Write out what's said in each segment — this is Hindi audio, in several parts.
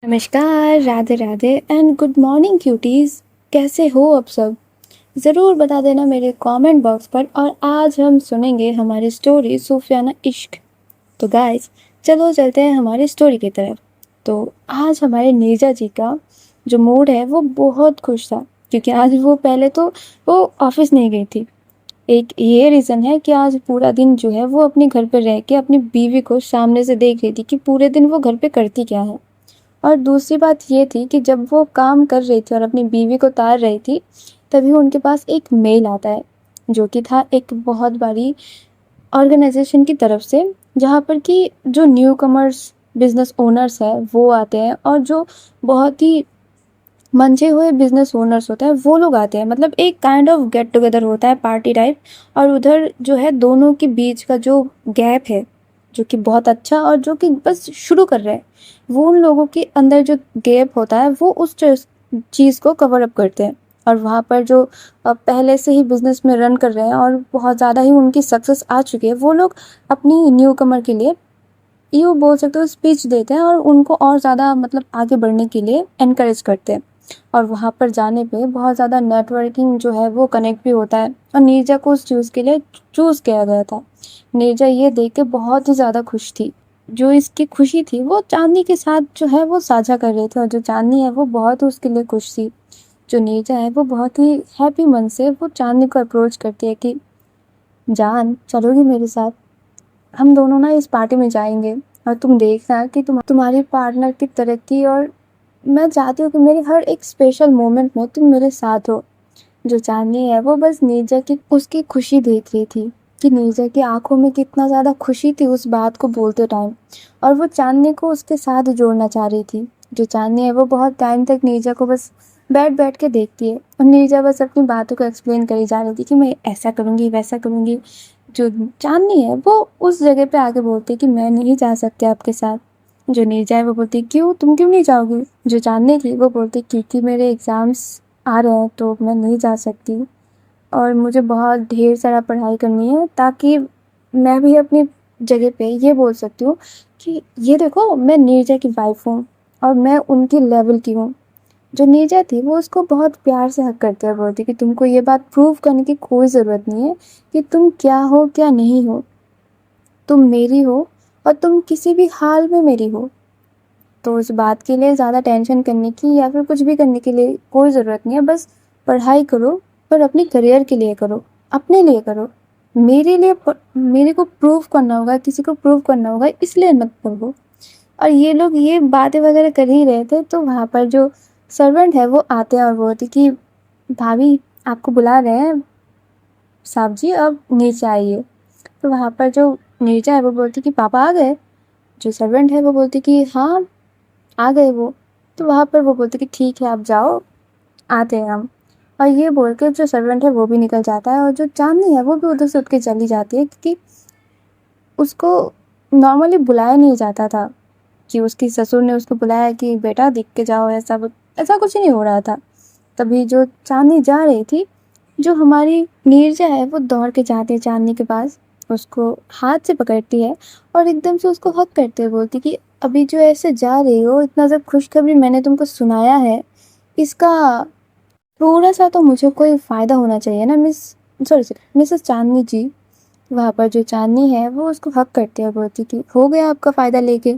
नमस्कार, Radhe Radhe and good morning cuties. कैसे हो अब सब? ज़रूर बता देना मेरे कमेंट बॉक्स पर। और आज हम सुनेंगे हमारी स्टोरी सूफियाना इश्क। तो गाइस, चलो चलते हैं हमारी स्टोरी की तरफ। तो आज हमारे नीरजा जी का जो मूड है वो बहुत खुश था, क्योंकि आज वो पहले तो वो ऑफिस नहीं गई थी। एक ये रीज़न है कि आज पूरा दिन जो है वो अपने घर पर रह के अपनी बीवी को सामने से देख रही थी कि पूरे दिन वो घर पे करती क्या है। और दूसरी बात ये थी कि जब वो काम कर रही थी और अपनी बीवी को तार रही थी, तभी उनके पास एक मेल आता है, जो कि था एक बहुत बड़ी ऑर्गेनाइजेशन की तरफ से, जहाँ पर कि जो न्यू कमर्स बिजनेस ओनर्स है वो आते हैं, और जो बहुत ही मंझे हुए बिजनेस ओनर्स होते हैं वो लोग आते हैं। मतलब एक काइंड ऑफ गेट टुगेदर होता है, पार्टी टाइप। और उधर जो है दोनों के बीच का जो गैप है, जो कि बहुत अच्छा, और जो कि बस शुरू कर रहे हैं, वो उन लोगों के अंदर जो गैप होता है वो उस चीज़ को कवर अप करते हैं। और वहाँ पर जो पहले से ही बिजनेस में रन कर रहे हैं और बहुत ज़्यादा ही उनकी सक्सेस आ चुकी है, वो लोग अपनी न्यू कमर के लिए यूँ बोल सकते हो स्पीच देते हैं, और उनको और ज़्यादा मतलब आगे बढ़ने के लिए एनकरेज करते हैं। और वहाँ पर जाने पे बहुत ज़्यादा नेटवर्किंग जो है वो कनेक्ट भी होता है, और नीरजा को उस चीज़ के लिए चूज़ किया गया था। नीरजा ये देख के बहुत ही ज़्यादा खुश थी। जो इसकी खुशी थी वो चांदनी के साथ जो है वो साझा कर रही थी, और जो चांदनी है वो बहुत उसके लिए खुश थी। जो नीरजा है वो बहुत ही हैप्पी मन से वो चांदनी को अप्रोच करती है कि जान, चलोगी मेरे साथ? हम दोनों ना इस पार्टी में जाएंगे, और तुम देखना कि तुम्हारी पार्टनर की तरक्की, और मैं चाहती हूँ कि मेरे हर एक स्पेशल मोमेंट में तुम मेरे साथ हो। जो चांदनी है वो बस नीरजा की उसकी खुशी देख रही थी, कि नीरजा की आंखों में कितना ज़्यादा खुशी थी उस बात को बोलते टाइम, और वो चांदनी को उसके साथ जोड़ना चाह रही थी। जो चांदनी है वो बहुत टाइम तक नीरजा को बस बैठ बैठ के देखती है, और नीरजा बस अपनी बातों को एक्सप्लेन करी जा रही थी कि मैं ऐसा करूँगी वैसा करूँगी। जो चांदनी है वो उस जगह पे आके बोलती है कि मैं नहीं जा सकती आपके साथ। जो नीरजा है वो बोलती क्यों, तुम क्यों नहीं जाओगी? जो चांदनी थी वो बोलती क्योंकि मेरे एग्ज़ाम्स आ रहे हैं तो मैं नहीं जा सकती, और मुझे बहुत ढेर सारा पढ़ाई करनी है, ताकि मैं भी अपनी जगह पे ये बोल सकती हूँ कि ये देखो, मैं नीरजा की वाइफ हूँ और मैं उनकी लेवल की हूँ। जो नीरजा थी वो उसको बहुत प्यार से हक करते हुए बोलती कि तुमको ये बात प्रूव करने की कोई ज़रूरत नहीं है कि तुम क्या हो क्या नहीं हो। तुम मेरी हो, और तुम किसी भी हाल में मेरी हो। तो उस बात के लिए ज़्यादा टेंशन करने की या फिर कुछ भी करने के लिए कोई ज़रूरत नहीं है। बस पढ़ाई करो, पर अपने करियर के लिए करो, अपने लिए करो। मेरे लिए मेरे को प्रूव करना होगा, किसी को प्रूव करना होगा, इसलिए मत पढ़ो। और ये लोग ये बातें वगैरह कर ही रहे थे, तो वहाँ पर जो सर्वेंट है वो आते हैं और बोलते कि भाभी आपको बुला रहे हैं साहब जी, अब नीचे आइए। तो वहाँ पर जो नीरजा है वो बोलती कि पापा आ गए? जो सर्वेंट है वो बोलती कि हाँ, आ गए वो। तो वहाँ पर वो बोलते कि ठीक है आप जाओ, आते हैं हम। और ये बोल के जो सर्वेंट है वो भी निकल जाता है, और जो चांदनी है वो भी उधर से उठ के चली जाती है, क्योंकि उसको नॉर्मली बुलाया नहीं जाता था, कि उसकी ससुर ने उसको बुलाया कि बेटा दिख के जाओ, ऐसा कुछ नहीं हो रहा था। तभी जो चांदनी जा रही थी, जो हमारी नीरजा है वो दौड़ के जाती है चांदनी के पास, उसको हाथ से पकड़ती है, और एकदम से उसको हक करते हुए बोलती कि अभी जो ऐसे जा रही हो, इतना जब खुशखबरी मैंने तुमको सुनाया है, इसका थोड़ा सा तो मुझे कोई फ़ायदा होना चाहिए ना सॉरी मिसेस चांदनी जी। वहाँ पर जो चांदनी है वो उसको हक करती है, बोलती कि हो गया आपका फ़ायदा लेके।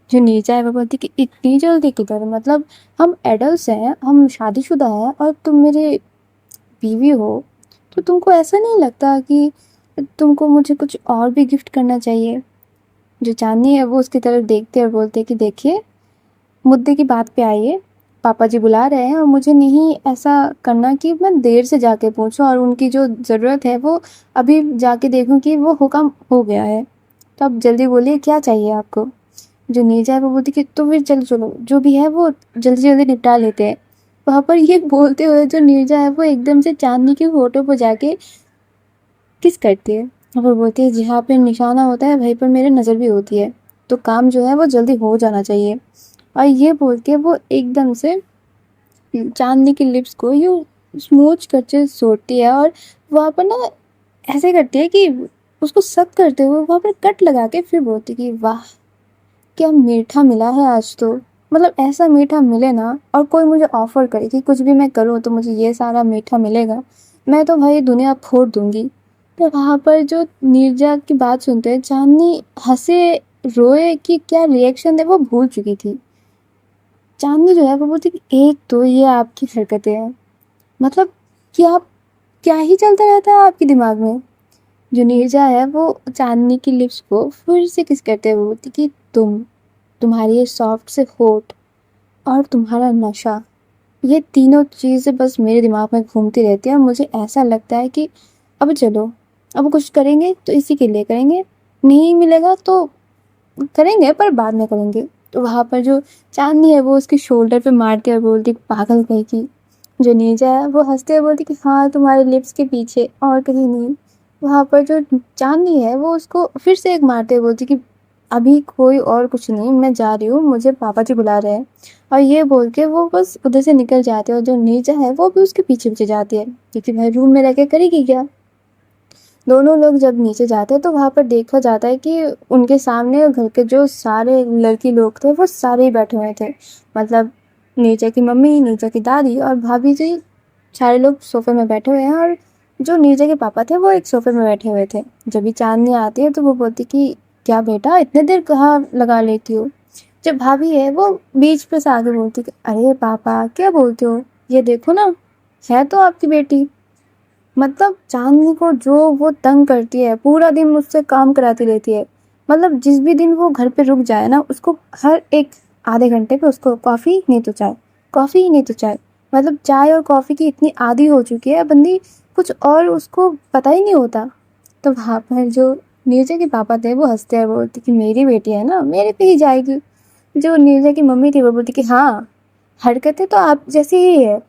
जो नीचा है वो बोलती कि इतनी जल्दी किधर, मतलब हम एडल्ट हैं, हम शादीशुदा हैं, और तुम मेरे बीवी हो, तो तुमको ऐसा नहीं लगता कि तुमको मुझे कुछ और भी गिफ्ट करना चाहिए? जो चांदनी है वो उसकी तरफ देखते और बोलते कि देखिए, मुद्दे की बात पे आइए। पापा जी बुला रहे हैं, और मुझे नहीं ऐसा करना कि मैं देर से जाके पूछूं, और उनकी जो ज़रूरत है वो अभी जाके देखूं कि वो हुक्म हो गया है। तो आप जल्दी बोलिए क्या चाहिए आपको? जो नीचा है वो बोलती कि तो फिर चलो चलो, जो भी है वो जल्दी जल्दी निपटा लेते हैं। वहाँ पर ये बोलते हुए जो नीरजा है वो एकदम से चांदनी की फोटो पर जाके किस करती है, और वो बोलती है जहाँ पे निशाना होता है वहीं पर मेरी नज़र भी होती है, तो काम जो है वो जल्दी हो जाना चाहिए। और ये बोल के वो एकदम से चांदनी की लिप्स को यूँ स्मूच करके सोती है, और वहाँ पर ना ऐसे करती है कि उसको सख्त करते हुए वहाँ पर कट लगा के फिर बोलती कि वाह, क्या मीठा मिला है आज तो। मतलब ऐसा मीठा मिले ना, और कोई मुझे ऑफ़र करे कि कुछ भी मैं करूँ तो मुझे ये सारा मीठा मिलेगा, मैं तो भाई दुनिया फोड़ दूँगी। तो वहाँ पर जो नीरजा की बात सुनते हैं, चाँदनी हँसे, रोए कि क्या रिएक्शन दे वो भूल चुकी थी। चाँदनी जो है वो बोलती कि एक तो ये आपकी हरकतें हैं, मतलब कि आप क्या ही चलता रहता है आपके दिमाग में। जो नीरजा है वो चाँदनी की लिप्स को फिर से किस करते हुए बोलती कि तुम्हारी ये सॉफ्ट से होठ और तुम्हारा नशा, ये तीनों चीज़ें बस मेरे दिमाग में घूमती रहती हैं और मुझे ऐसा लगता है कि अब चलो, अब कुछ करेंगे तो इसी के लिए करेंगे, नहीं मिलेगा तो करेंगे पर बाद में करेंगे। तो वहाँ पर जो चाँदनी है वो उसके शोल्डर पे मारती है और बोलती पागल कहीं की। जो नीरजा है वो हँसते हुए बोलती कि हाँ, तुम्हारे लिप्स के पीछे और कहीं नहीं। वहाँ पर जो चाँदनी है वो उसको फिर से एक मारते हुए बोलती कि अभी कोई और कुछ नहीं, मैं जा रही हूँ, मुझे पापा जी बुला रहे हैं। और ये बोल के वो बस उधर से निकल जाती है और जो नीरजा है वो भी उसके पीछे-पीछे जाती है, क्योंकि भाई रूम में रह के करेगी क्या? दोनों लोग जब नीचे जाते हैं तो वहाँ पर देखा जाता है कि उनके सामने घर के जो सारे लड़की लोग थे वो सारे ही बैठे हुए थे। मतलब नीचे की मम्मी, नीचे की दादी और भाभी जी, सारे लोग सोफे में बैठे हुए हैं और जो नीचे के पापा थे वो एक सोफे में बैठे हुए थे। जब भी चाँदनी आती है तो वो बोलती कि क्या बेटा इतने देर कहाँ लगा लेती हो? जब भाभी है वो बीच पे से आके बोलती कि अरे पापा क्या बोलते हो? ये देखो ना, है तो आपकी बेटी। मतलब चाँदनी को जो वो तंग करती है, पूरा दिन मुझसे काम कराती रहती है। मतलब जिस भी दिन वो घर पे रुक जाए ना, उसको हर एक आधे घंटे पे उसको कॉफ़ी नहीं तो चाय, कॉफ़ी नहीं तो चाय। मतलब चाय और कॉफ़ी की इतनी आदी हो चुकी है बंदी, कुछ और उसको पता ही नहीं होता। तो वहाँ पर जो नीरजा के पापा थे वो हँसते हैं, बोलते कि मेरी बेटी है ना, मेरे पे ही जाएगी। जो नीरजा की मम्मी थी वो बोलती कि हाँ, हरकतें तो आप जैसी ही है।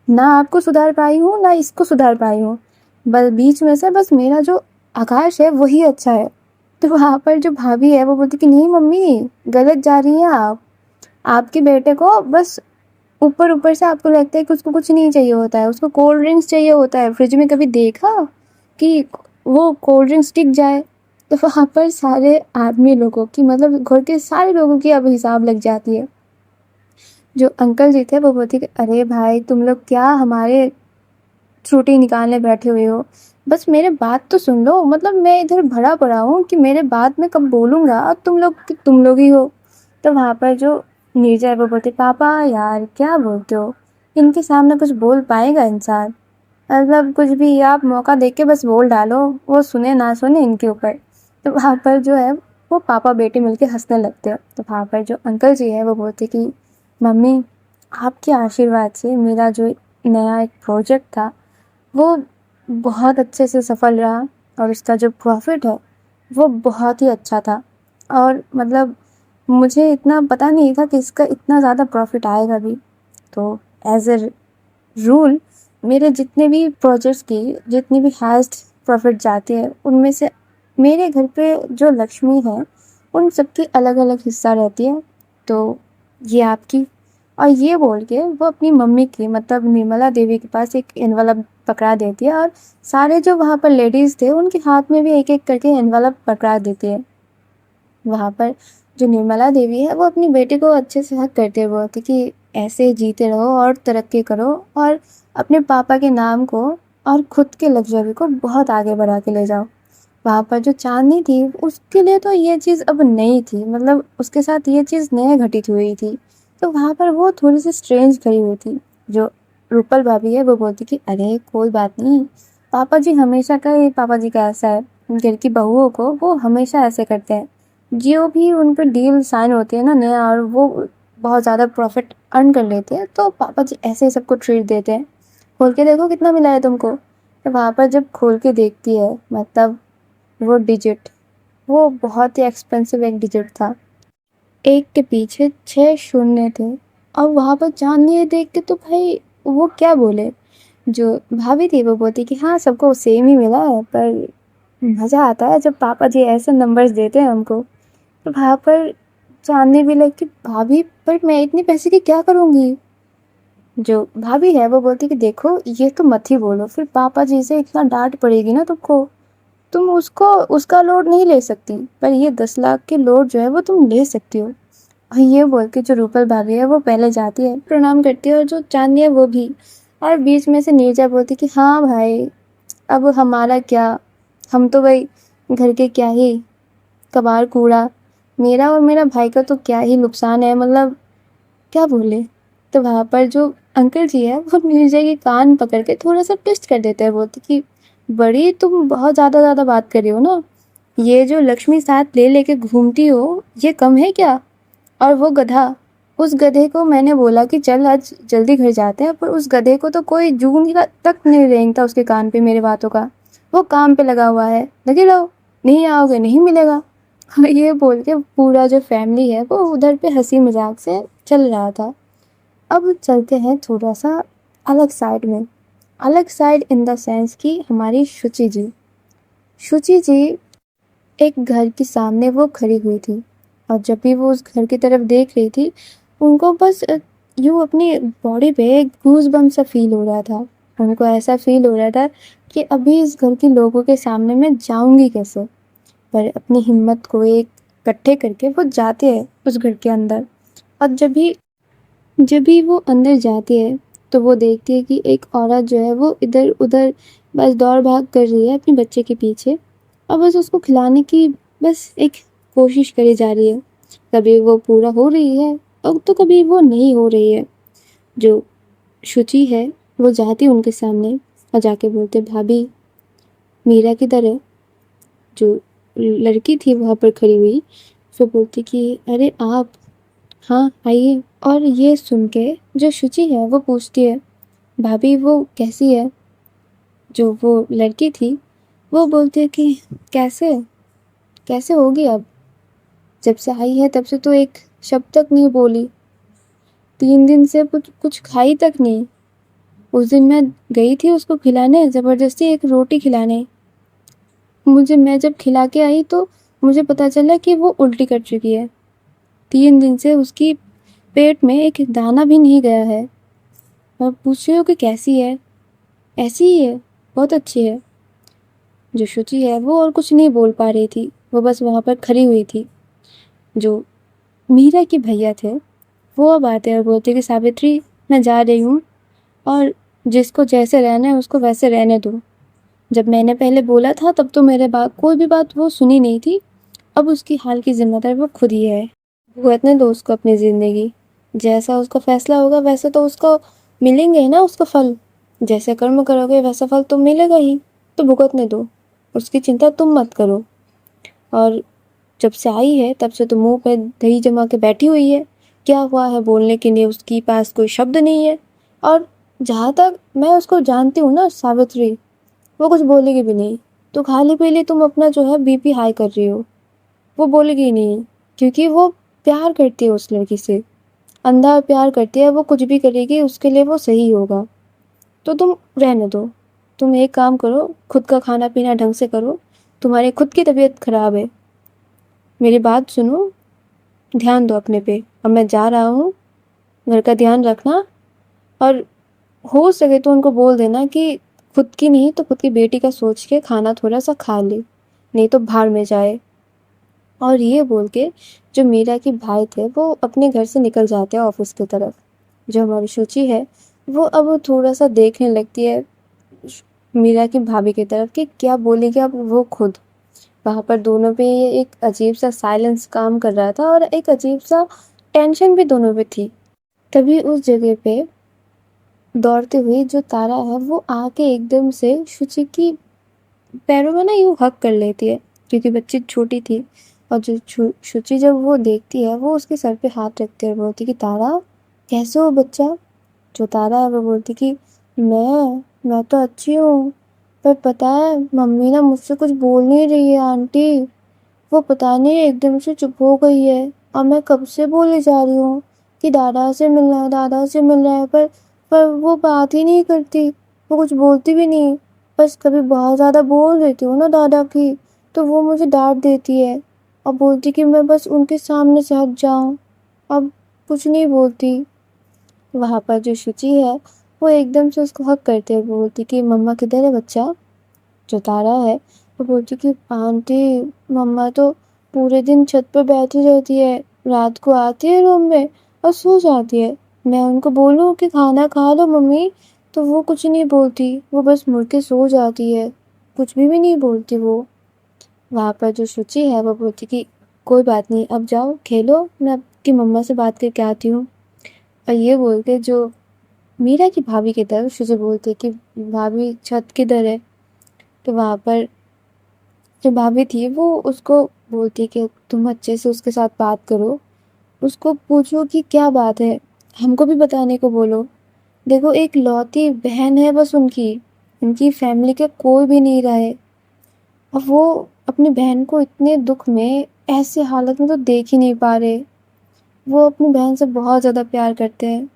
ना आपको सुधार पाई हूँ, ना इसको सुधार पाई हूँ। बस बीच में से बस मेरा जो आकाश है वही अच्छा है। तो वहाँ पर जो भाभी है वो बोलती कि नहीं मम्मी, गलत जा रही हैं आप। आपके बेटे को बस ऊपर-ऊपर से आपको लगता है कि उसको कुछ नहीं चाहिए होता है, उसको कोल्ड ड्रिंक्स चाहिए होता है। फ्रिज में कभी देखा कि वो कोल्ड ड्रिंक्स टिक जाए? तो वहाँ पर सारे आदमी लोगों की, मतलब घर के सारे लोगों की अब हिसाब लग जाती है। जो अंकल जी थे वो बोलते कि अरे भाई तुम लोग क्या हमारे छुट्टी निकालने बैठे हुए हो? बस मेरे बात तो सुन लो, मतलब मैं इधर भरा पड़ा हूँ कि मेरे बात मैं कब बोलूँगा और तुम लोग ही हो। तो वहाँ पर जो नीरजा है वो बोलती पापा यार क्या बोलते हो? इनके सामने कुछ बोल पाएगा इंसान? मतलब कुछ भी आप मौका देख के बस बोल डालो, वो सुने ना सुने इनके ऊपर। तो वहाँ पर जो है वो पापा बेटे मिलके हँसने लगते हैं। तो वहाँ पर जो अंकल जी है वो बोलते कि मम्मी, आपके आशीर्वाद से मेरा जो नया एक प्रोजेक्ट था वो बहुत अच्छे से सफल रहा और उसका जो प्रॉफिट है वो बहुत ही अच्छा था। और मतलब मुझे इतना पता नहीं था कि इसका इतना ज़्यादा प्रॉफिट आएगा भी। तो एज ए रूल मेरे जितने भी प्रोजेक्ट्स की जितनी भी हाईएस्ट प्रॉफिट जाती है उनमें से मेरे घर पे जो लक्ष्मी है उन सबकी अलग अलग हिस्सा रहती है। तो ये आपकी। और ये बोल के वो अपनी मम्मी की, मतलब निर्मला देवी के पास एक एनवलप पकड़ा देती है और सारे जो वहाँ पर लेडीज़ थे उनके हाथ में भी एक एक करके एनवलप पकड़ा देती है। वहाँ पर जो निर्मला देवी है वो अपनी बेटी को अच्छे से हक करते हुए बोलती कि ऐसे जीते रहो और तरक्की करो और अपने पापा के नाम को और खुद के लग्जरी को बहुत आगे बढ़ा के ले जाओ। वहाँ पर जो चाँदनी थी उसके लिए तो ये चीज़ अब नई थी, मतलब उसके साथ ये चीज़ नया घटित हुई थी। तो वहाँ पर वो थोड़ी-सी स्ट्रेंज खड़ी हुई थी। जो रूपल भाभी है वो बोलती कि अरे कोई बात नहीं, पापा जी हमेशा का ही पापा जी का ऐसा है, घर की बहुओं को वो हमेशा ऐसे करते हैं। जो भी उन पे डील साइन होती है ना नया और वो बहुत ज़्यादा प्रॉफिट अर्न कर लेते हैं तो पापा जी ऐसे ही सबको ट्रीट देते हैं। खोल के देखो कितना मिला है तुमको? तो वहाँ पर जब खोल के देखती है, मतलब वो डिजिट, वो बहुत ही एक्सपेंसिव एक डिजिट था। एक के पीछे 6 शून्य थे और वहाँ पर चाँदनी देख के तो भाई वो क्या बोले। जो भाभी थी वो बोलती कि हाँ, सबको सेम ही मिला है, पर मज़ा आता है जब पापा जी ऐसे नंबर्स देते हैं हमको। तो वहाँ पर चाँदनी भी लगी कि भाभी पर मैं इतने पैसे की क्या करूँगी? जो भाभी है वो बोलती कि देखो ये तो मत ही बोलो, फिर पापा जी से इतना डाँट पड़ेगी ना तुमको। तुम उसको उसका लोड नहीं ले सकती, पर ये 10 लाख के लोड जो है वो तुम ले सकती हो। और ये बोल के जो रूपल भाभी है वो पहले जाती है, प्रणाम करती है, और जो चांदनी है वो भी। और बीच में से नीरजा बोलती कि हाँ भाई, अब हमारा क्या, हम तो भाई घर के क्या ही कबाड़ कूड़ा, मेरा और मेरा भाई का तो क्या ही नुकसान है, मतलब क्या बोले। तो वहाँ पर जो अंकल जी है वो नीरजा के कान पकड़ के थोड़ा सा ट्विस्ट कर देते हैं, बोलते कि बड़ी तुम बहुत ज़्यादा बात कर रही हो ना, ये जो लक्ष्मी साथ ले लेके घूमती हो ये कम है क्या? और वो गधा, उस गधे को मैंने बोला कि चल आज जल्दी घर जाते हैं, पर उस गधे को तो कोई जून तक नहीं रेंगता उसके कान पे मेरे बातों का, वो काम पे लगा हुआ है, लगे रहो, नहीं आओगे नहीं मिलेगा। ये बोल के पूरा जो फैमिली है वो उधर पे हंसी मजाक से चल रहा था। अब चलते हैं थोड़ा सा अलग साइड में, अलग साइड इन द सेंस कि हमारी शुचि जी एक घर के सामने वो खड़ी हुई थी, और जब भी वो उस घर की तरफ देख रही थी उनको बस यूँ अपनी बॉडी पे एक गूज़बम्प सा फील हो रहा था। उनको ऐसा फील हो रहा था कि अभी इस घर के लोगों के सामने मैं जाऊंगी कैसे, पर अपनी हिम्मत को एक इकट्ठे करके वो जाते हैं उस घर के अंदर। और जब भी वो अंदर जाती है तो वो देखती है कि एक औरत जो है वो इधर उधर बस दौड़ भाग कर रही है अपने बच्चे के पीछे, और बस उसको खिलाने की बस एक कोशिश करी जा रही है। कभी वो पूरा हो रही है और तो कभी वो नहीं हो रही है। जो शुचि है वो जाती है उनके सामने और जाके बोलते, भाभी मीरा किधर है? जो लड़की थी वहाँ पर खड़ी हुई फिर बोलती कि अरे आप, हाँ आइए। और ये सुन के जो शुचि है वो पूछती है, भाभी वो कैसी है? जो वो लड़की थी वो बोलती है कि कैसे कैसे होगी अब, जब से आई है तब से तो एक शब्द तक नहीं बोली, 3 दिन से कुछ कुछ खाई तक नहीं। उस दिन मैं गई थी उसको खिलाने, ज़बरदस्ती एक रोटी खिलाने, मैं जब खिला के आई तो मुझे पता चला कि वो उल्टी कर चुकी है। 3 दिन से उसकी पेट में एक दाना भी नहीं गया है, और पूछ रही हो कि कैसी है? ऐसी ही है, बहुत अच्छी है। जो शुचि है वो और कुछ नहीं बोल पा रही थी, वो बस वहाँ पर खड़ी हुई थी। जो मीरा के भैया थे वो अब आते हैं और बोलते कि सावित्री मैं जा रही हूँ, और जिसको जैसे रहना है उसको वैसे रहने दो। जब मैंने पहले बोला था तब तो मेरे बात कोई भी बात वो सुनी नहीं थी, अब उसकी हाल की जिम्मेदार वो खुद ही है। भुगतने दो उसको अपनी ज़िंदगी, जैसा उसका फैसला होगा वैसे तो उसको मिलेंगे ही ना उसका फल, जैसे कर्म करोगे वैसा फल तो मिलेगा ही, तो भुगतने दो, उसकी चिंता तुम मत करो। और जब से आई है तब से तो मुंह पे दही जमा के बैठी हुई है, क्या हुआ है बोलने के लिए उसके पास कोई शब्द नहीं है। और जहाँ तक मैं उसको जानती हूँ ना सावित्री, वो कुछ बोलेगी भी नहीं। तो खाली पीली तुम अपना जो है बीपी हाई कर रही हो, वो बोलेगी ही नहीं, क्योंकि वो प्यार करती है उस लड़की से, अंधा प्यार करती है, वो कुछ भी करेगी उसके लिए वो सही होगा। तो तुम रहने दो, तुम एक काम करो, खुद का खाना पीना ढंग से करो, तुम्हारी खुद की तबीयत खराब है, मेरी बात सुनो, ध्यान दो अपने पे। अब मैं जा रहा हूँ, घर का ध्यान रखना, और हो सके तो उनको बोल देना कि खुद की नहीं तो खुद की बेटी का सोच के खाना थोड़ा सा खा ले, नहीं तो भाड़ में जाए। और ये बोल के जो मीरा के भाई थे वो अपने घर से निकल जाते हैं ऑफिस की तरफ। जो हमारी शुचि है वो अब थोड़ा सा देखने लगती है मीरा की भाभी की तरफ कि क्या बोलेगी अब वो खुद। वहाँ पर दोनों पे ये एक अजीब सा साइलेंस काम कर रहा था, और एक अजीब सा टेंशन भी दोनों पे थी। तभी उस जगह पे दौड़ती हुई जो तारा है वो आके एकदम से शुचि की पैरों में ना यूँ हक कर लेती है, क्योंकि बच्ची छोटी थी। और जो शुचि जब वो देखती है वो उसके सर पे हाथ रखती है और बोलती कि तारा कैसे हो बच्चा? जो तारा है वो बोलती कि मैं तो अच्छी हूँ, पर पता है मम्मी ना मुझसे कुछ बोल नहीं रही है आंटी, वो पता नहीं एकदम से चुप हो गई है, और मैं कब से बोले जा रही हूँ कि दादा से मिलना है दादा से मिलना है, पर वो बात ही नहीं करती, वो कुछ बोलती भी नहीं। बस कभी बहुत ज़्यादा बोल देती हूँ ना दादा की तो वो मुझे डांट देती है, और बोलती कि मैं बस उनके सामने से हट जाऊँ, अब कुछ नहीं बोलती। वहाँ पर जो शुचि है वो एकदम से उसको हक करते हुए बोलती कि मम्मा किधर है बच्चा? जो तारा है वो बोलती कि आंटी मम्मा तो पूरे दिन छत पर बैठी रहती है, रात को आती है रूम में और सो जाती है। मैं उनको बोलूँ कि खाना खा लो मम्मी, तो वो कुछ नहीं बोलती, वो बस मुड़ के सो जाती है, कुछ भी नहीं बोलती वो। वहाँ पर जो शुचि है वो बोलती कि कोई बात नहीं, अब जाओ खेलो, मैं आपकी मम्मा से बात करके आती हूँ। और ये बोल के जो मीरा की भाभी की तरफ शुचि बोलती कि भाभी छत किधर है। तो वहाँ पर जो भाभी थी वो उसको बोलती कि तुम अच्छे से उसके साथ बात करो, उसको पूछो कि क्या बात है, हमको भी बताने को बोलो। देखो एक लौती बहन है बस उनकी, उनकी फैमिली का कोई भी नहीं रहा है। और वो अपनी बहन को इतने दुख में ऐसे हालत में तो देख ही नहीं पा रहे। वो अपनी बहन से बहुत ज़्यादा प्यार करते हैं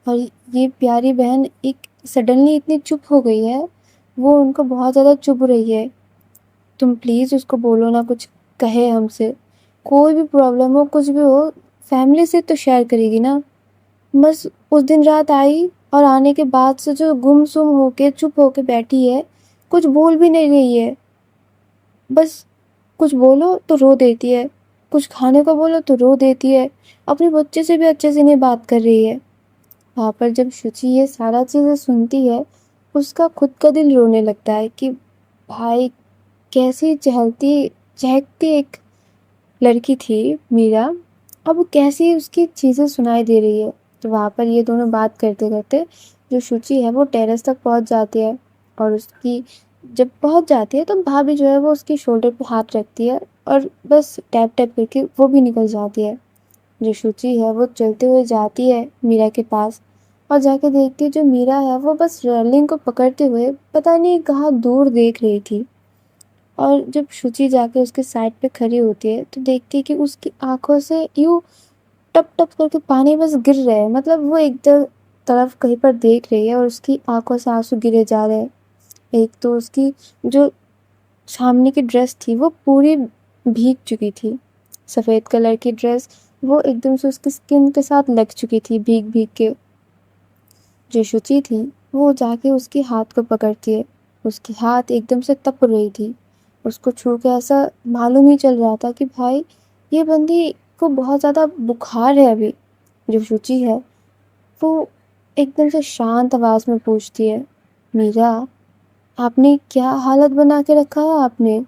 और ये प्यारी बहन एक सडनली इतनी चुप हो गई है, वो उनको बहुत ज़्यादा चुभ रही है। तुम प्लीज़ उसको बोलो ना कुछ कहे हमसे, कोई भी प्रॉब्लम हो कुछ भी हो फैमिली से तो शेयर करेगी ना। बस उस दिन रात आई और आने के बाद से जो गुमसुम होके चुप होके बैठी है, कुछ बोल भी नहीं रही है। बस कुछ बोलो तो रो देती है, कुछ खाने को बोलो तो रो देती है, अपने बच्चे से भी अच्छे से नहीं बात कर रही है। वहाँ पर जब शुचि ये सारा चीज़ें सुनती है, उसका खुद का दिल रोने लगता है कि भाई कैसी चहलती चहकती एक लड़की थी मीरा, अब कैसी उसकी चीज़ें सुनाई दे रही है। तो वहाँ पर ये दोनों बात करते करते जो शुचि है वो टेरेस तक पहुँच जाती है और उसकी जब पहुँच जाती है तो भाभी जो है वो उसकी शोल्डर पे हाथ रखती है और बस टैप टैप करके वो भी निकल जाती है। जो शुचि है वो चलते हुए जाती है मीरा के पास और जाके देखती है जो मीरा है वो बस रेलिंग को पकड़ते हुए पता नहीं कहाँ दूर देख रही थी। और जब शुचि जाके उसके साइड पे खड़ी होती है तो देखती है कि उसकी आंखों से यूं टप टप करके पानी बस गिर रहा है, मतलब वो तरफ कहीं पर देख रही है और उसकी आंखों से आंसू गिरे जा रहे हैं। एक तो उसकी जो सामने की ड्रेस थी वो पूरी भीग चुकी थी, सफ़ेद कलर की ड्रेस, वो एकदम से उसकी स्किन के साथ लग चुकी थी भीग भीग के। जो शुचि थी वो जाके उसके हाथ को पकड़ती है, उसकी हाथ एकदम से तप रही थी। उसको छू के ऐसा मालूम ही चल रहा था कि भाई ये बंदी को बहुत ज़्यादा बुखार है अभी। जो शुचि है वो एकदम से शांत आवाज़ में पूछती है, मीरा आपने क्या हालत बना के रखा है आपने?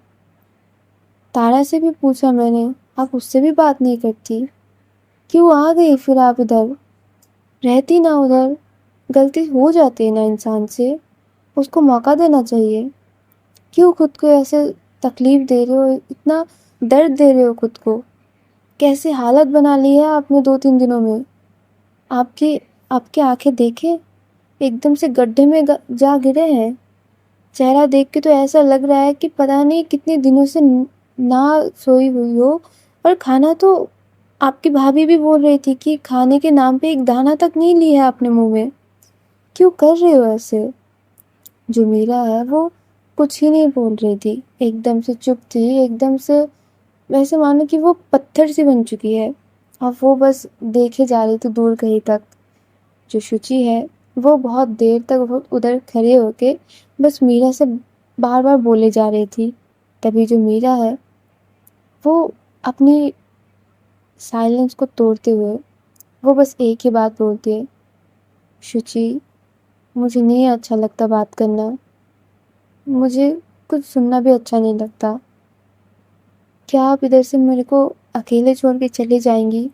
तारा से भी पूछा मैंने, आप उससे भी बात नहीं करती, क्यों आ गई फिर आप इधर? रहती ना उधर, गलती हो जाती है ना इंसान से, उसको मौका देना चाहिए। क्यों खुद को ऐसे तकलीफ दे रहे हो, इतना दर्द दे रहे हो खुद को? कैसी हालत बना ली है आपने 2-3 दिनों में? आपकी आपकी आंखें देखे एकदम से गड्ढे में जा गिरे हैं। चेहरा देख के तो ऐसा लग रहा है कि पता नहीं कितने दिनों से ना सोई हुई हो। और खाना तो आपकी भाभी भी बोल रही थी कि खाने के नाम पे एक दाना तक नहीं लिया है आपने मुंह में। क्यों कर रहे हो ऐसे? जो मीरा है वो कुछ ही नहीं बोल रही थी, एकदम से चुप थी, एकदम से वैसे मानो कि वो पत्थर सी बन चुकी है और वो बस देखे जा रही थी दूर कहीं तक। जो शुचि है वो बहुत देर तक वो उधर खड़े होके बस मीरा से बार बार बोले जा रही थी। तभी जो मीरा है वो अपनी साइलेंस को तोड़ते हुए वो बस एक ही बात बोलती है, शुचि मुझे नहीं अच्छा लगता बात करना, मुझे कुछ सुनना भी अच्छा नहीं लगता, क्या आप इधर से मेरे को अकेले छोड़ के चली जाएंगी?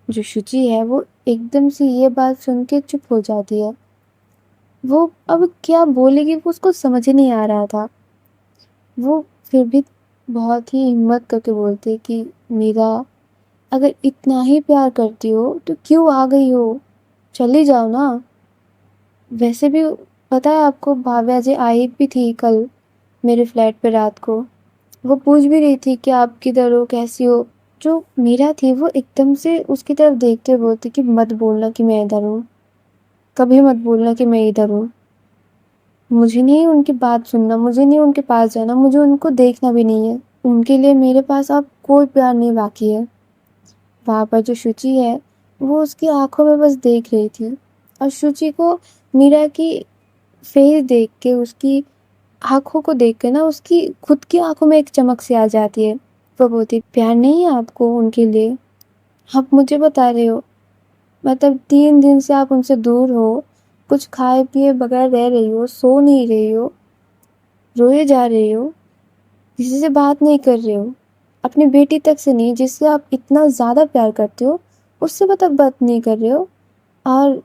जो शुचि है वो एकदम से ये बात सुन के चुप हो जाती है। वो अब क्या बोलेगी वो उसको समझ ही नहीं आ रहा था। वो फिर भी बहुत ही हिम्मत करके बोलती है कि मीरा अगर इतना ही प्यार करती हो तो क्यों आ गई हो, चली जाओ ना। वैसे भी पता है आपको भाव्या जी आई भी थी कल मेरे फ्लैट पे रात को, वो पूछ भी रही थी कि आप किधर हो, कैसी हो। जो मीरा थी वो एकदम से उसकी तरफ देखते हुए बोलती कि मत बोलना कि मैं इधर हूँ, कभी मत बोलना कि मैं इधर हूँ। मुझे नहीं उनकी बात सुनना, मुझे नहीं उनके पास जाना, मुझे उनको देखना भी नहीं है। उनके लिए मेरे पास अब कोई प्यार नहीं बाकी है। वहाँ पर जो शुचि है वो उसकी आंखों में बस देख रही थी और शुचि को मीरा की फेस देख के, उसकी आंखों को देख के ना उसकी खुद की आंखों में एक चमक सी आ जाती है। वो बोलती प्यार नहीं है आपको उनके लिए, आप मुझे बता रहे हो? मतलब 3 दिन से आप उनसे दूर हो, कुछ खाए पिए बगैर रह रही हो, सो नहीं रही हो, रोए जा रही हो, किसी से बात नहीं कर रहे हो, अपनी बेटी तक से नहीं जिससे आप इतना ज़्यादा प्यार करते हो, उससे तक बात नहीं कर रहे हो और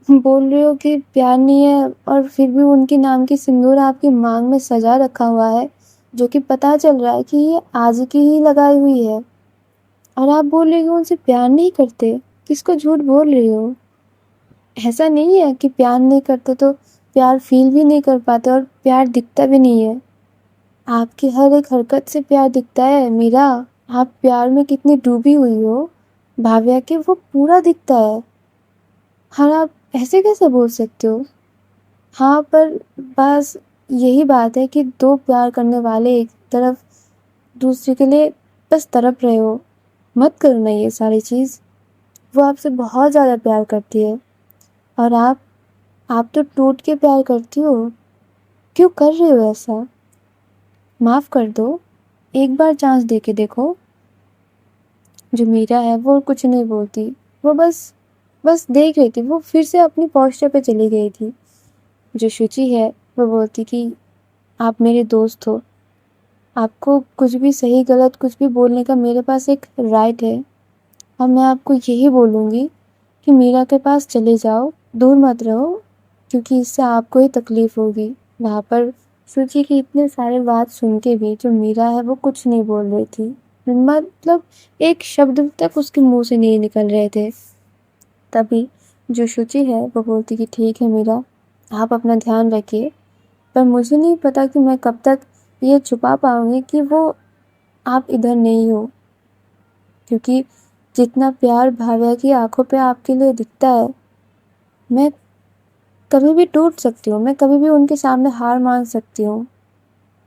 बोल रहे हो कि प्यार नहीं है और फिर भी उनके नाम की सिंदूर आपकी मांग में सजा रखा हुआ है, जो कि पता चल रहा है कि ये आज की ही लगाई हुई है और आप बोल रहे हो उनसे प्यार नहीं करते। किसको झूठ बोल रही हो? ऐसा नहीं है कि प्यार नहीं करते तो प्यार फील भी नहीं कर पाते और प्यार दिखता भी नहीं है। आपकी हर एक हरकत से प्यार दिखता है मीरा। आप प्यार में कितनी डूबी हुई हो भाव्या के, वो पूरा दिखता है। हाँ, आप ऐसे कैसे बोल सकते हो? हाँ, पर बस यही बात है कि दो प्यार करने वाले एक तरफ दूसरे के लिए बस तड़प रहे हो। मत करना ये सारी चीज़। वो आपसे बहुत ज़्यादा प्यार करती है और आप तो टूट के प्यार करती हो। क्यों कर रहे हो ऐसा? माफ़ कर दो, एक बार चांस दे के देखो। जो मीरा है वो कुछ नहीं बोलती, वो बस देख रही थी। वो फिर से अपनी पोस्टर पे चली गई थी। जो शुचि है वो बोलती कि आप मेरे दोस्त हो, आपको कुछ भी सही गलत कुछ भी बोलने का मेरे पास एक राइट है और मैं आपको यही बोलूँगी कि मीरा के पास चले जाओ, दूर मत रहो, क्योंकि इससे आपको ही तकलीफ होगी। वहाँ पर शुचि की इतने सारे बात सुन के भी जो मीरा है वो कुछ नहीं बोल रही थी। मतलब एक शब्द तक उसके मुंह से नहीं निकल रहे थे। तभी जो शुचि है वो बोलती कि ठीक है मीरा, आप अपना ध्यान रखिए, पर मुझे नहीं पता कि मैं कब तक ये छुपा पाऊंगी कि वो आप इधर नहीं हो, क्योंकि जितना प्यार भाव्या की आंखों पे आपके लिए दिखता है, मैं कभी भी टूट सकती हूँ, मैं कभी भी उनके सामने हार मान सकती हूँ।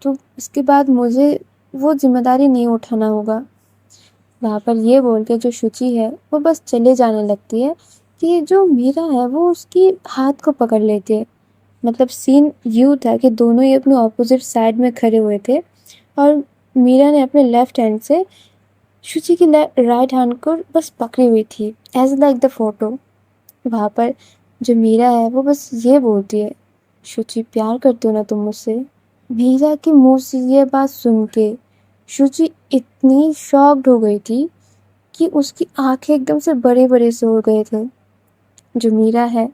तो इसके बाद मुझे वो जिम्मेदारी नहीं उठाना होगा। वहाँ पर ये बोल के जो शुचि है वो बस चले जाने लगती है कि जो मीरा है वो उसकी हाथ को पकड़ लेती है। मतलब सीन यूँ था कि दोनों ही अपने ऑपोजिट साइड में खड़े हुए थे और मीरा ने अपने लेफ्ट हैंड से शुचि की राइट हैंड को बस पकड़ी हुई थी, एज लाइक द फोटो। वहाँ पर जो मीरा है वो बस ये बोलती है, शुचि प्यार करती हो ना तुम मुझसे? मीरा के मुंह से ये बात सुन के शुचि इतनी शॉक्ड हो गई थी कि उसकी आंखें एकदम से बड़े बड़े से हो गए थे। जो मीरा है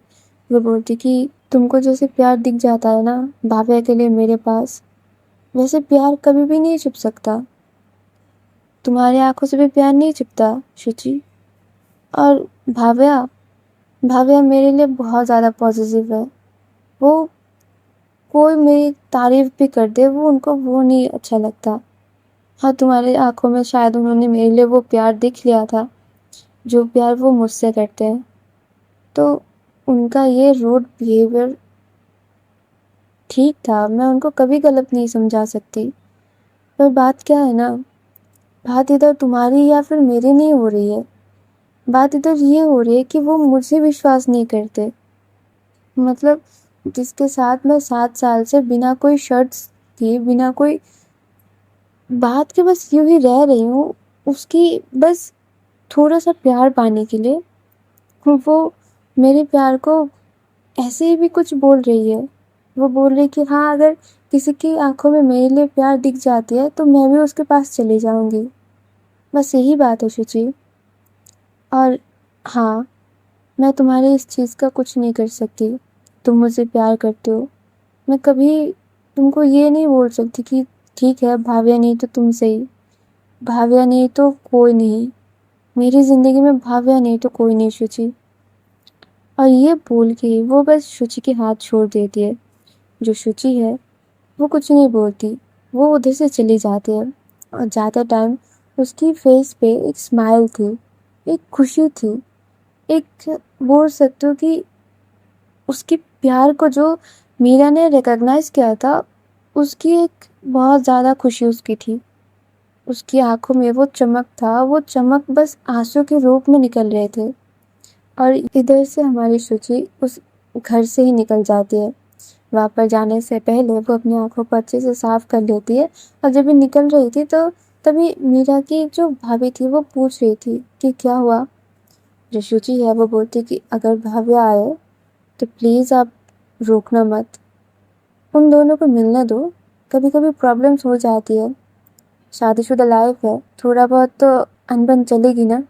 वो बोलती कि तुमको जैसे प्यार दिख जाता है ना भाव्या के लिए मेरे पास, वैसे प्यार कभी भी नहीं छुप सकता। तुम्हारी आंखों से भी प्यार नहीं छुपता शुचि। और भाव्या भाव्या मेरे लिए बहुत ज़्यादा पॉजिटिव है। वो कोई मेरी तारीफ भी कर दे वो उनको वो नहीं अच्छा लगता। हाँ, तुम्हारी आंखों में शायद उन्होंने मेरे लिए वो प्यार देख लिया था जो प्यार वो मुझसे करते हैं, तो उनका ये रूड बिहेवियर ठीक था, मैं उनको कभी गलत नहीं समझा सकती। पर बात क्या है ना, बात इधर तुम्हारी या फिर मेरी नहीं हो रही है, बात इधर ये हो रही है कि वो मुझे विश्वास नहीं करते। मतलब जिसके साथ मैं 7 साल से बिना कोई शर्ट्स के, बिना कोई बात के बस यूं ही रह रही हूँ, उसकी बस थोड़ा सा प्यार पाने के लिए वो मेरे प्यार को ऐसे ही भी कुछ बोल रही है। वो बोल रही कि हाँ, अगर किसी की आंखों में मेरे लिए प्यार दिख जाती है तो मैं भी उसके पास चली जाऊंगी। बस यही बात है शुचि। और हाँ, मैं तुम्हारे इस चीज़ का कुछ नहीं कर सकती। तुम मुझसे प्यार करते हो, मैं कभी तुमको ये नहीं बोल सकती कि ठीक है भाव्या नहीं तो तुम सही, भाव्या नहीं तो कोई नहीं, मेरी ज़िंदगी में भाव्या नहीं तो कोई नहीं शुचि। और ये बोल के वो बस शुचि के हाथ छोड़ देती है। जो शुचि है वो कुछ नहीं बोलती, वो उधर से चली जाती है और जाते टाइम उसकी फेस पे एक स्माइल थी, एक खुशी थी, एक बोल सकते हो कि उसके प्यार को जो मीरा ने रिकॉग्नाइज किया था, उसकी एक बहुत ज़्यादा खुशी उसकी थी। उसकी आंखों में वो चमक था, वो चमक बस आंसू के रूप में निकल रहे थे। और इधर से हमारी शुचि उस घर से ही निकल जाती है। वहाँ पर जाने से पहले वो अपनी आंखों को अच्छे से साफ कर लेती है और जब ये निकल रही थी तो तभी मीरा की जो भाभी थी वो पूछ रही थी कि क्या हुआ। जो शुचि है वो बोलती कि अगर भाव्या आए तो प्लीज़ आप रोकना मत, उन दोनों को मिलने दो, कभी कभी प्रॉब्लम्स हो जाती है, शादीशुदा लाइफ है, थोड़ा बहुत तो अनबन चलेगी ना।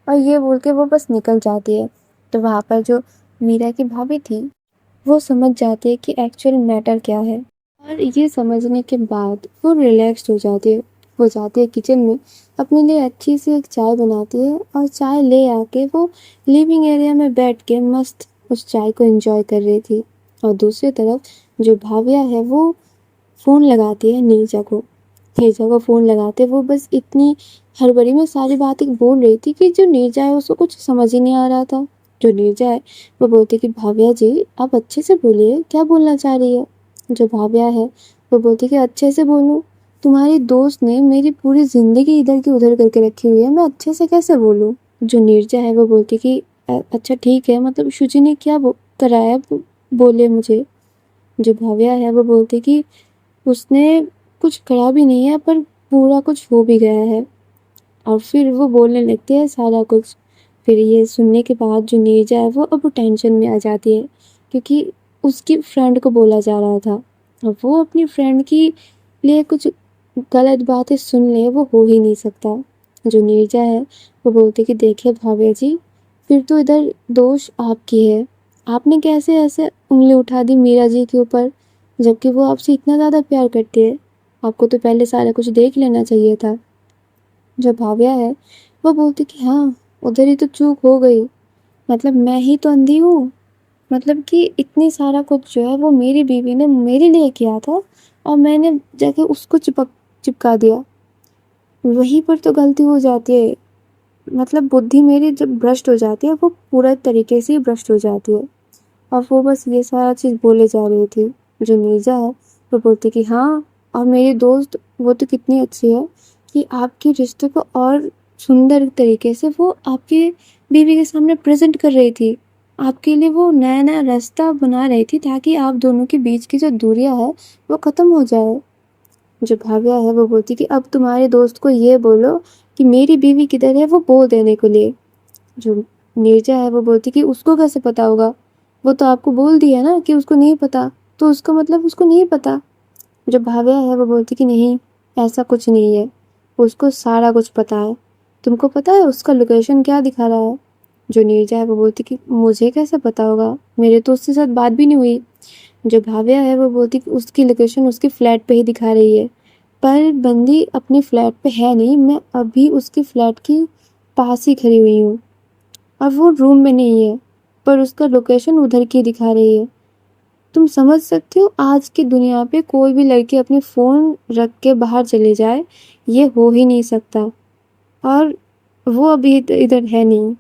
और ये बोल के वो बस निकल जाती है। तो वहाँ पर जो मीरा की भाभी थी वो समझ जाती है कि एक्चुअल मैटर क्या है, और ये समझने के बाद वो रिलैक्स्ड हो जाती है। वो जाती है किचन में, अपने लिए अच्छी सी एक चाय बनाती है और चाय ले आके वो लिविंग एरिया में बैठ के मस्त उस चाय को एंजॉय कर रही थी। और दूसरी तरफ जो भाविया है वो फ़ोन लगाती है नीरजा को। नीरजा को फ़ोन लगाते वो बस इतनी हड़बड़ी में सारी बातें बोल रही थी कि जो नीरजा है उसको कुछ समझ ही नहीं आ रहा था। जो नीरजा है वो बोलती कि भाविया जी आप अच्छे से बोलिए, क्या बोलना चाह रही है। जो भाविया है वो बोलती कि अच्छे से बोलूँ, तुम्हारी दोस्त ने मेरी पूरी ज़िंदगी इधर की उधर करके रखी हुई है, मैं अच्छे से कैसे बोलूँ। जो नीरजा है वो बोलती कि अच्छा ठीक है, मतलब शुचि ने क्या कराया, बोले मुझे। जो भाविया है वो बोलती कि उसने कुछ करा भी नहीं है पर पूरा कुछ हो भी गया है। और फिर वो बोलने लगती है सारा कुछ। फिर ये सुनने के बाद जो नीरजा है वो अब टेंशन में आ जाती है, क्योंकि उसकी फ्रेंड को बोला जा रहा था और वो अपनी फ्रेंड की लिए कुछ गलत बातें सुन ले, वो हो ही नहीं सकता। जो नीरजा है वो बोलती कि देखिए भाभी जी, फिर तो इधर दोष आपकी है, आपने कैसे ऐसे उंगली उठा दी मीरा जी के ऊपर, जबकि वो आपसे इतना ज़्यादा प्यार करती है। आपको तो पहले सारा कुछ देख लेना चाहिए था। जो भाव्या है वो बोलती कि हाँ, उधर ही तो चूक हो गई, मतलब मैं ही तो अंधी हूँ, मतलब कि इतनी सारा कुछ जो है वो मेरी बीवी ने मेरे लिए किया था और मैंने जाके उसको चिपका दिया, वहीं पर तो गलती हो जाती है। मतलब बुद्धि मेरी जब भ्रष्ट हो जाती है वो पूरा तरीके से ही भ्रष्ट हो जाती है। और वो बस ये सारा चीज़ बोले जा रही थी। जो नीरजा है वो बोलती कि हाँ, और मेरी दोस्त वो तो कितनी अच्छी है कि आपके रिश्ते को और सुंदर तरीके से वो आपके बीवी के सामने प्रेजेंट कर रही थी। आपके लिए वो नया नया रास्ता बना रही थी ताकि आप दोनों के बीच की जो दूरियां है वो ख़त्म हो जाए। जो भाव्या है वो बोलती कि अब तुम्हारे दोस्त को ये बोलो कि मेरी बीवी किधर है, वो बोल देने को लिए। जो नीरजा है वो बोलती कि उसको कैसे पता होगा, वो तो आपको बोल दिया ना कि उसको नहीं पता, तो उसका मतलब उसको नहीं पता। जो भाव्या है वो बोलती कि नहीं, ऐसा कुछ नहीं है, उसको सारा कुछ पता है। तुमको पता है उसका लोकेशन क्या दिखा रहा है। जो नीरजा है वो बोलती कि मुझे कैसे पता होगा, मेरे तो उसके साथ बात भी नहीं हुई। जो भाव्या है वो बोलती कि उसकी लोकेशन उसकी फ्लैट पे ही दिखा रही है, पर बंदी अपनी फ्लैट पे है नहीं, मैं अभी उसकी फ्लैट की पास ही खड़ी हुई हूँ और वो रूम में नहीं है, पर उसका लोकेशन उधर की दिखा रही है। तुम समझ सकते हो आज की दुनिया पे कोई भी लड़की अपनी फ़ोन रख के बाहर चले जाए, ये हो ही नहीं सकता। और वो अभी इधर है नहीं।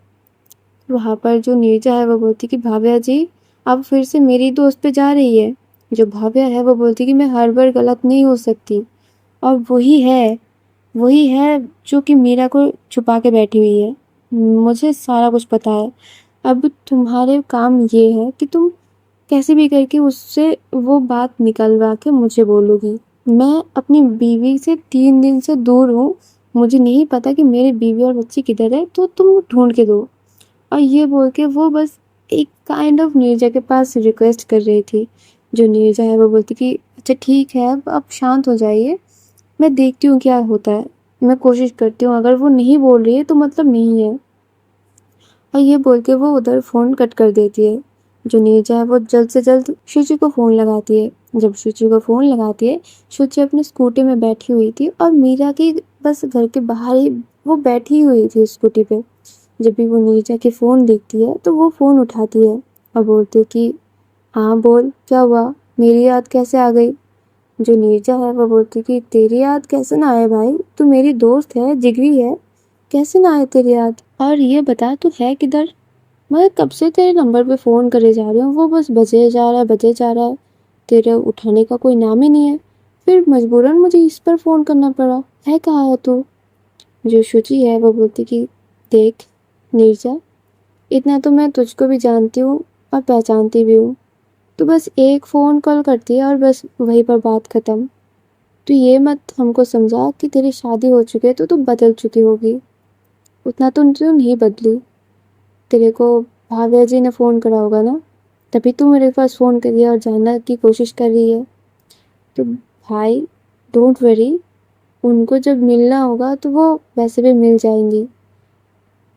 वहाँ पर जो नीरजा है वो बोलती कि भाव्या जी अब फिर से मेरी दोस्त पे जा रही है। जो भाव्या है वो बोलती कि मैं हर बार गलत नहीं हो सकती, और वही है जो कि मीरा को छुपा के बैठी हुई है। मुझे सारा कुछ पता है। अब तुम्हारे काम ये है कि तुम कैसे भी करके उससे वो बात निकलवा के मुझे बोलोगी। मैं अपनी बीवी से 3 दिन से दूर हूँ, मुझे नहीं पता कि मेरी बीवी और बच्ची किधर है, तो तुम ढूंढ के दो। और ये बोल के वो बस एक काइंड ऑफ नीरजा के पास रिक्वेस्ट कर रही थी। जो नीरजा है वो बोलती कि अच्छा ठीक है, अब आप शांत हो जाइए, मैं देखती हूँ क्या होता है, मैं कोशिश करती हूँ, अगर वो नहीं बोल रही है तो मतलब नहीं है। और ये बोल के वो उधर फ़ोन कट कर देती है। जो नीरजा है वो जल्द से जल्द शुचि को फ़ोन लगाती है। जब शुचि को फ़ोन लगाती है, शुचि अपनी स्कूटी में बैठी हुई थी और मीरा की बस घर के बाहर ही वो बैठी हुई थी स्कूटी पे। जब भी वो नीरजा के फ़ोन देखती है तो वो फ़ोन उठाती है और बोलती है कि हाँ बोल, क्या हुआ, मेरी याद कैसे आ गई। जो नीरजा है वो बोलती कि तेरी याद कैसे ना आए भाई, तू मेरी दोस्त है, जिगरी है, कैसे ना आए तेरी याद। और ये बता तू है किधर, मैं कब से तेरे नंबर पे फ़ोन करे जा रही हूँ, वो बस बजे जा रहा है बजे जा रहा है, तेरे उठाने का कोई नाम ही नहीं है, फिर मजबूरन मुझे इस पर फ़ोन करना पड़ा है, कहाँ है तू। जो शुचि है वो बोलती कि देख नीरजा, इतना तो मैं तुझको भी जानती हूँ और पहचानती भी हूँ, तो बस एक फ़ोन कॉल करती है और बस वहीं पर बात ख़त्म। तू ये मत हमको समझा कि तेरी शादी हो चुकी है तो तू बदल चुकी होगी। उतना तो तू नहीं बदली। तेरे को भाव्या जी ने फ़ोन करा होगा ना, तभी तू मेरे पास फ़ोन करी है और जानने की कोशिश कर रही है। तो भाई, डोंट वरी, उनको जब मिलना होगा तो वो वैसे भी मिल जाएंगी।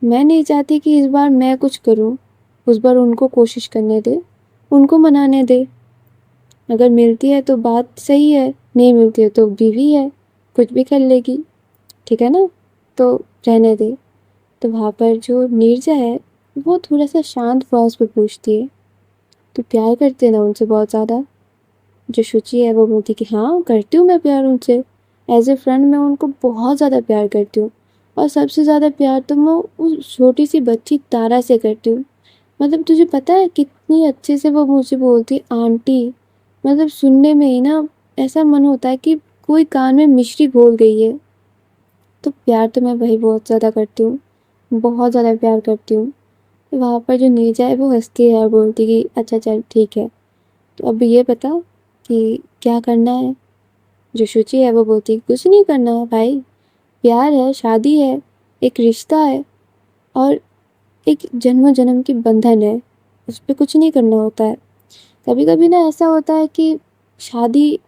मैं नहीं चाहती कि इस बार मैं कुछ करूं। उस बार उनको कोशिश करने दे, उनको मनाने दे। अगर मिलती है तो बात सही है, नहीं मिलती है तो बीवी है, कुछ भी कर लेगी। ठीक है ना? तो रहने दे। तो वहाँ पर जो नीरजा है, वो थोड़ा सा शांत आवाज़ में पूछती है, तू प्यार करती है ना उनसे बहुत ज़्यादा? जो शुचि है वो बोलती कि हाँ, करती हूँ मैं प्यार उनसे। एज ए फ्रेंड मैं उनको बहुत ज़्यादा प्यार करती हूँ। और सबसे ज़्यादा प्यार तो मैं उस छोटी सी बच्ची तारा से करती हूँ। मतलब तुझे पता है कितनी अच्छे से वो मुझे बोलती है आंटी। मतलब सुनने में ही ना ऐसा मन होता है कि कोई कान में मिश्री घोल गई है। तो प्यार तो मैं वही बहुत ज़्यादा करती हूँ, बहुत ज़्यादा प्यार करती हूँ। वहाँ पर जो नीरजा है वो हंसती है और बोलती कि अच्छा चल ठीक है, तो अब ये बता कि क्या करना है? जो शुचि है वो बोलती कुछ नहीं करना है भाई, प्यार है, शादी है, एक रिश्ता है और एक जन्म जन्म की बंधन है, उस पर कुछ नहीं करना होता है। कभी कभी ना ऐसा होता है कि शादी,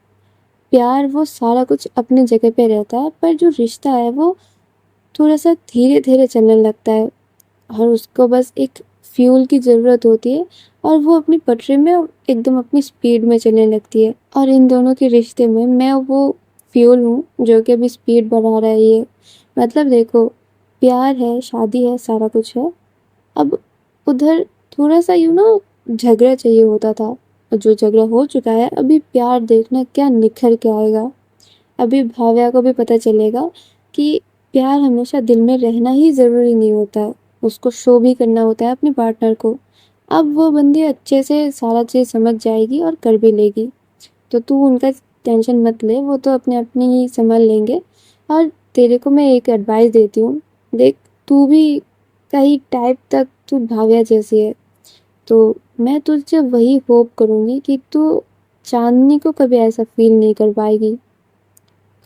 प्यार, वो सारा कुछ अपनी जगह पे रहता है, पर जो रिश्ता है वो थोड़ा सा धीरे धीरे चलने लगता है और उसको बस एक फ्यूल की ज़रूरत होती है और वो अपनी पटरी में एकदम अपनी स्पीड में चलने लगती है। और इन दोनों के रिश्ते में मैं वो फ्यूल हूँ जो कि अभी स्पीड बढ़ा रहा है ये। मतलब देखो, प्यार है, शादी है, सारा कुछ है। अब उधर थोड़ा सा झगड़ा चाहिए होता था, और जो झगड़ा हो चुका है, अभी प्यार देखना क्या निखर के आएगा। अभी भाव्या को भी पता चलेगा कि प्यार हमेशा दिल में रहना ही ज़रूरी नहीं होता है, उसको शो भी करना होता है अपने पार्टनर को। अब वो बंदी अच्छे से सारा चीज़ समझ जाएगी और कर भी लेगी। तो तू उनका टेंशन मत ले, वो तो अपने अपने ही संभाल लेंगे। और तेरे को मैं एक एडवाइस देती हूँ, देख, तू भी कई टाइप तक तू भाव्या जैसी है, तो मैं तुझसे वही होप करूँगी कि तू चांदनी को कभी ऐसा फील नहीं कर पाएगी।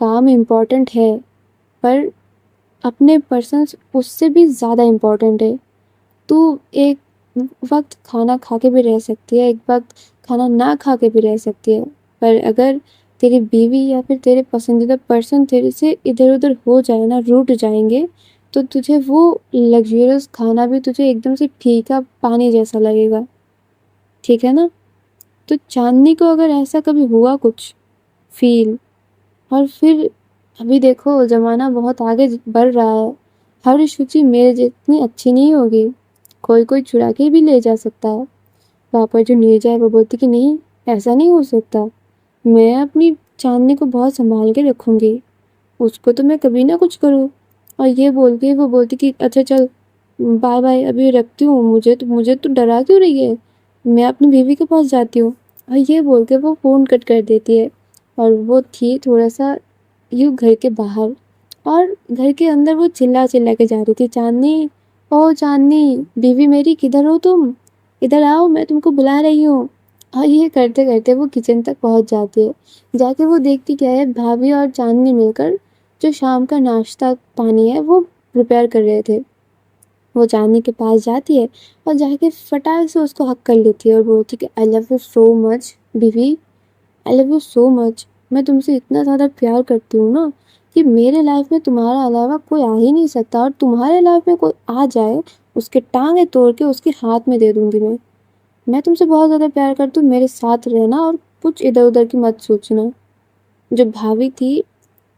काम इम्पोर्टेंट है, पर अपने पर्सन्स उससे भी ज़्यादा इम्पोर्टेंट है। तू एक वक्त खाना खा के भी रह सकती है, एक वक्त खाना ना खा के भी रह सकती है, पर अगर तेरी बीवी या फिर तेरे पसंदीदा पर्सन तेरे से इधर उधर हो जाए ना, रूठ जाएंगे, तो तुझे वो लग्जरियस खाना भी तुझे एकदम से फीका पानी जैसा लगेगा। ठीक है ना? तो चांदनी को अगर ऐसा कभी हुआ कुछ फील, और फिर अभी देखो ज़माना बहुत आगे बढ़ रहा है, हर शुचि मेरे जितनी अच्छी नहीं होगी, कोई कोई चुरा के भी ले जा सकता है। वहाँ पर जो नीरजा है वो बोलती कि नहीं, ऐसा नहीं हो सकता, मैं अपनी चांदनी को बहुत संभाल के रखूँगी, उसको तो मैं कभी ना कुछ करूँ। और ये बोल के वो बोलती कि अच्छा चल, बाय बाय, अभी रखती हूँ, मुझे तो डरा क्यों रही है, मैं अपनी बीवी के पास जाती हूँ। और ये बोल के वो फ़ोन कट कर देती है। और वो थी थोड़ा सा यूँ घर के बाहर, और घर के अंदर वो चिल्ला चिल्ला के जा रही थी, चांदनी, ओ चांदनी, बीवी मेरी किधर हो तुम, इधर आओ, मैं तुमको बुला रही हूँ। और ये करते करते वो किचन तक पहुँच जाती है। जाके वो देखती क्या है, भाभी और चांदनी मिलकर जो शाम का नाश्ता पानी है वो प्रिपेयर कर रहे थे। वो चांदनी के पास जाती है और जाके फटाक से उसको हक कर लेती है और बोलती है कि I love you so much बीवी, I love you so much. मैं तुमसे इतना ज़्यादा प्यार करती हूँ ना कि मेरे लाइफ में तुम्हारे अलावा कोई आ ही नहीं सकता, और तुम्हारे लाइफ में कोई आ जाए, उसके टांगे तोड़ के उसके हाथ में दे दूंगी मैं तुमसे बहुत ज़्यादा प्यार करती हूँ, मेरे साथ रहना और कुछ इधर उधर की मत सोचना। जो भाभी थी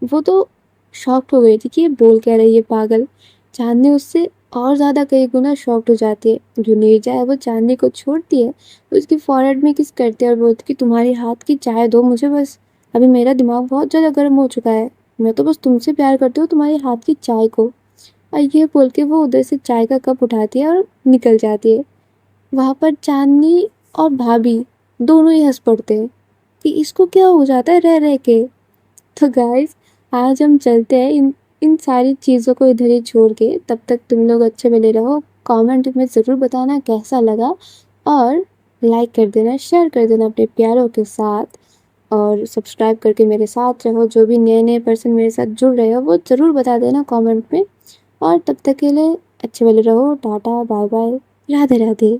वो तो शॉक्ड हो गई थी कि ये बोल क्या रही है पागल। चांदनी उससे और ज़्यादा कई गुना शॉक्ड हो जाती है। जो नीरजा है वो चांदनी को छोड़ती है, उसकी फॉरहेड में किस करती है और बोलती कि तुम्हारी हाथ की चाय दो मुझे बस, अभी मेरा दिमाग बहुत ज़्यादा गर्म हो चुका है, मैं तो बस तुमसे प्यार करती हूँ, तुम्हारी हाथ की चाय को। और ये बोल के वो उधर से चाय का कप उठाती है और निकल जाती है। वहाँ पर चांदनी और भाभी दोनों ही हंस पड़ते हैं कि इसको क्या हो जाता है रह रह के। तो गाइस, आज हम चलते हैं इन इन सारी चीज़ों को इधर ही छोड़ के। तब तक तुम लोग अच्छे बने रहो, कमेंट में ज़रूर बताना कैसा लगा, और लाइक कर देना, शेयर कर देना अपने प्यारों के साथ। और सब्सक्राइब करके मेरे साथ रहो। जो भी नए-नए पर्सन मेरे साथ जुड़ रहे हो वो ज़रूर बता देना कमेंट में। और तब तक के लिए अच्छे वाले रहो। टाटा, बाय-बाय, राधे-राधे।